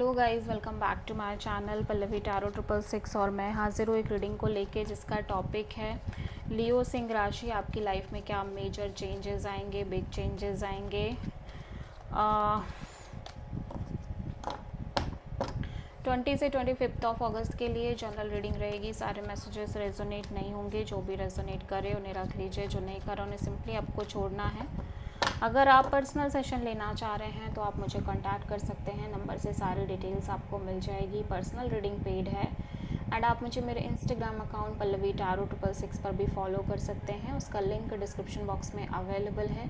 Hello guys, welcome back to my channel Pallavi tarot 666 और मैं हाजिर हूँ एक रीडिंग को लेके जिसका टॉपिक है लियो सिंह राशि। आपकी लाइफ में क्या मेजर चेंजेस आएंगे, बिग चेंजेस आएंगे। 20 से 25 ऑफ अगस्त के लिए जनरल रीडिंग रहेगी। सारे मैसेजेस रेजोनेट नहीं होंगे, जो भी रेजोनेट करे उन्हें रख लीजिए, जो नहीं करे उन्हें सिंपली आपको छोड़ना है। अगर आप पर्सनल सेशन लेना चाह रहे हैं तो आप मुझे कांटेक्ट कर सकते हैं, नंबर से सारी डिटेल्स आपको मिल जाएगी। पर्सनल रीडिंग पेड है एंड आप मुझे मेरे इंस्टाग्राम अकाउंट पल्लवी टैरो 666 पर भी फॉलो कर सकते हैं। उसका लिंक डिस्क्रिप्शन बॉक्स में अवेलेबल है।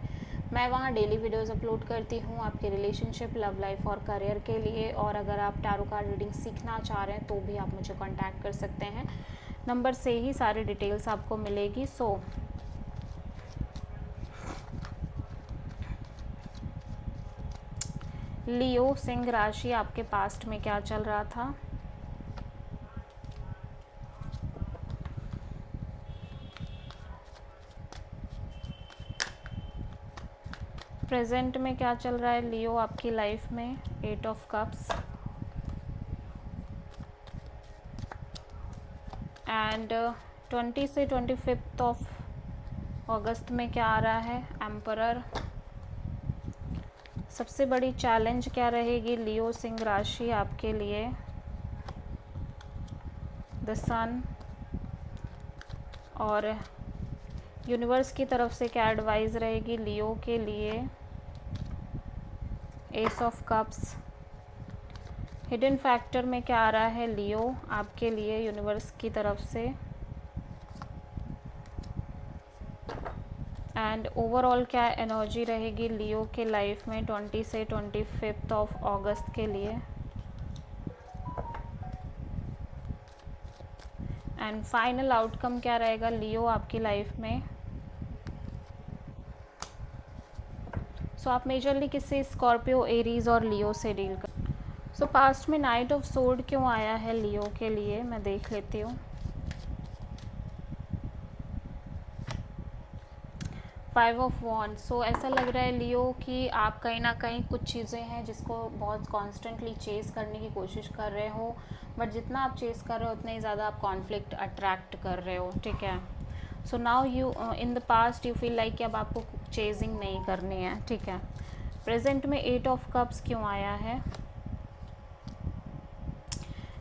मैं वहाँ डेली वीडियोस अपलोड करती हूँ आपके रिलेशनशिप, लव लाइफ और करियर के लिए। और अगर आप टैरो कार्ड रीडिंग सीखना चाह रहे हैं तो भी आप मुझे कांटेक्ट कर सकते हैं, नंबर से ही सारी डिटेल्स आपको मिलेगी। लियो सिंह राशि, आपके पास्ट में क्या चल रहा था, प्रेजेंट में क्या चल रहा है लियो आपकी लाइफ में। 8 ऑफ कप्स एंड 20 से 25 ऑफ अगस्त में क्या आ रहा है, एम्परर। सबसे बड़ी चैलेंज क्या रहेगी लियो सिंह राशि आपके लिए, द सन। और यूनिवर्स की तरफ से क्या एडवाइस रहेगी लियो के लिए, S of cups. Hidden factor में क्या आ रहा है लियो आपके लिए यूनिवर्स की तरफ से, एंड ओवरऑल क्या एनर्जी रहेगी लियो के लाइफ में 20 से 25 ऑफ अगस्त के लिए। एंड फाइनल आउटकम क्या रहेगा लियो आपकी लाइफ में। सो आप मेजरली किससे, स्कॉर्पियो, एरीज और लियो से डील कर। सो पास्ट में नाइट ऑफ सोर्ड क्यों आया है लियो के लिए, मैं देख लेती हूँ। 5 ऑफ वॉन्ड। सो ऐसा लग रहा है लियो कि आप कहीं ना कहीं कुछ चीज़ें हैं जिसको बहुत कॉन्स्टेंटली चेस करने की कोशिश कर रहे हो, बट जितना आप चेस कर रहे हो उतना ही ज़्यादा आप कॉन्फ्लिक्ट अट्रैक्ट कर रहे हो, ठीक है। So now you in the past you feel like कि अब आपको चेजिंग नहीं करनी है, ठीक है। प्रेजेंट में 8 ऑफ कप्स क्यों आया है,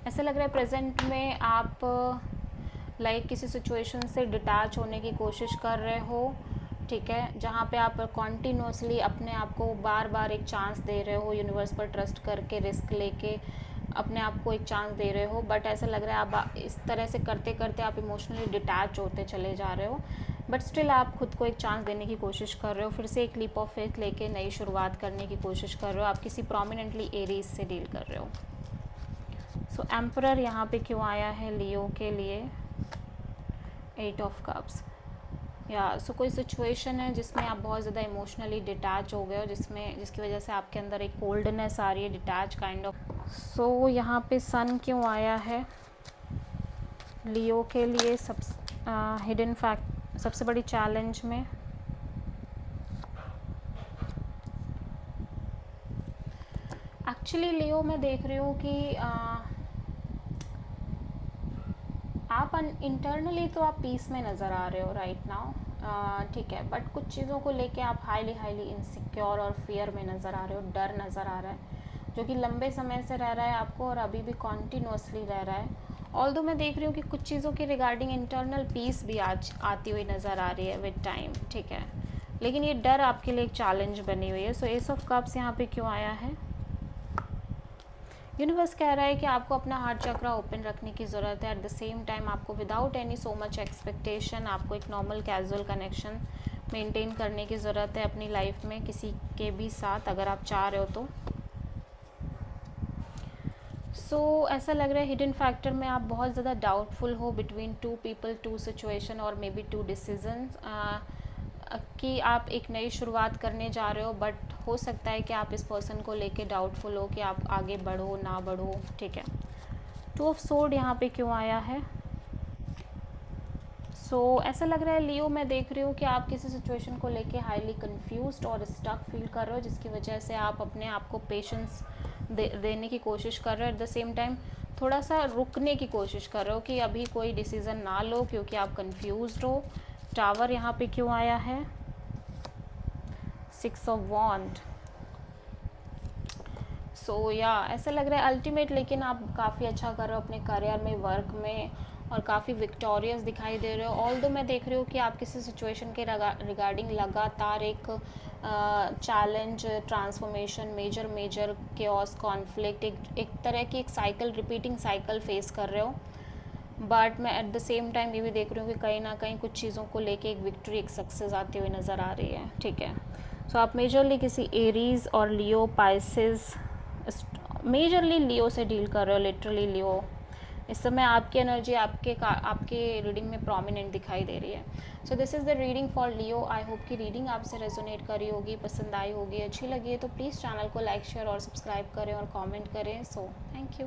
ऐसा लग रहा है प्रेजेंट में आप लाइक किसी सिचुएशन से डिटैच होने की कोशिश कर रहे हो, ठीक है, जहाँ पे आप कॉन्टीन्यूसली अपने आप को बार बार एक चांस दे रहे हो, यूनिवर्स पर ट्रस्ट करके रिस्क लेके अपने आप को एक चांस दे रहे हो। बट ऐसा लग रहा है आप इस तरह से करते करते आप इमोशनली डिटैच होते चले जा रहे हो, बट स्टिल आप खुद को एक चांस देने की कोशिश कर रहे हो, फिर से एक लीप ऑफ फेथ लेके नई शुरुआत करने की कोशिश कर रहे हो। आप किसी प्रोमिनेंटली एरीज से डील कर रहे हो। सो एम्परर यहाँ पे क्यों आया है लियो के लिए, 8 ऑफ कप्स। या सो कोई सिचुएशन है जिसमें आप बहुत ज़्यादा इमोशनली डिटैच हो गए हो, जिसकी वजह से आपके अंदर एक कोल्डनेस आ रही है, डिटैच काइंड ऑफ। सो यहाँ पे सन क्यों आया है लियो के लिए, हिडन फैक्ट, सबसे बड़ी चैलेंज में। एक्चुअली लियो मैं देख रही हूँ कि आप इंटरनली तो आप पीस में नज़र आ रहे हो राइट नाउ, ठीक है, बट कुछ चीज़ों को लेके आप हाईली इनसिक्योर और फियर में नज़र आ रहे हो, डर नज़र आ रहा है जो कि लंबे समय से रह रहा है आपको और अभी भी कॉन्टीन्यूसली रह रहा है। ऑल्दो मैं देख रही हूँ कि कुछ चीज़ों के रिगार्डिंग इंटरनल पीस भी आज आती हुई नज़र आ रही है विद टाइम, ठीक है, लेकिन ये डर आपके लिए एक चैलेंज बनी हुई है। सो एस ऑफ कप्स यहाँ पे क्यों आया है, यूनिवर्स कह रहा है कि आपको अपना हार्ट चक्रा ओपन रखने की ज़रूरत है। एट द सेम टाइम आपको without any so much expectation आपको एक नॉर्मल कैजुअल कनेक्शन मेंटेन करने की ज़रूरत है अपनी लाइफ में किसी के भी साथ, अगर आप चाह रहे हो तो। सो ऐसा लग रहा है हिडन फैक्टर में आप बहुत ज़्यादा डाउटफुल हो between two people, two situation और मे बी टू डिसीजन, कि आप एक नई शुरुआत करने जा रहे हो, बट हो सकता है कि आप इस पर्सन को लेके डाउटफुल हो कि आप आगे बढ़ो ना बढ़ो, ठीक है। 2 ऑफ सोर्ड यहाँ पे क्यों आया है। सो ऐसा लग रहा है लियो मैं देख रही हूँ कि आप किसी सिचुएशन को लेके हाईली कंफ्यूज्ड और स्टक फील कर रहे हो, जिसकी वजह से आप अपने आप को पेशेंस देने की कोशिश कर रहे हो। एट द सेम टाइम थोड़ा सा रुकने की कोशिश कर रहे हो कि अभी कोई डिसीज़न ना लो, क्योंकि आप कंफ्यूज्ड हो। टावर यहाँ पे क्यों आया है? 6 ऑफ वॉन्ड। सो या ऐसा लग रहा है अल्टीमेट, लेकिन आप काफ़ी अच्छा कर रहे हो अपने करियर में, वर्क में, और काफ़ी विक्टोरियस दिखाई दे रहे हो। ऑल्दो मैं देख रही हूँ कि आप किसी सिचुएशन के रिगार्डिंग लगातार एक challenge, transformation, major chaos, conflict, एक तरह की एक साइकिल, रिपीटिंग साइकिल फेस कर रहे हो। बट मैं एट द सेम टाइम ये भी देख रही हूँ कि कहीं ना कहीं कुछ चीज़ों को लेके एक विक्ट्री, एक सक्सेस आती हुई नज़र आ रही है। ठीक है, सो आप मेजरली किसी एरीज और लियो, पाइसेस, मेजरली लियो से डील कर रहे हो, लिटरली लियो। इस समय आपकी एनर्जी आपके रीडिंग में प्रोमिनेंट दिखाई दे रही है। So this is the reading for Leo. I hope कि रीडिंग आपसे रेजोनेट करी होगी, पसंद आई होगी, अच्छी लगी है तो प्लीज़ चैनल को लाइक, शेयर और सब्सक्राइब करें और कमेंट करें। So thank you.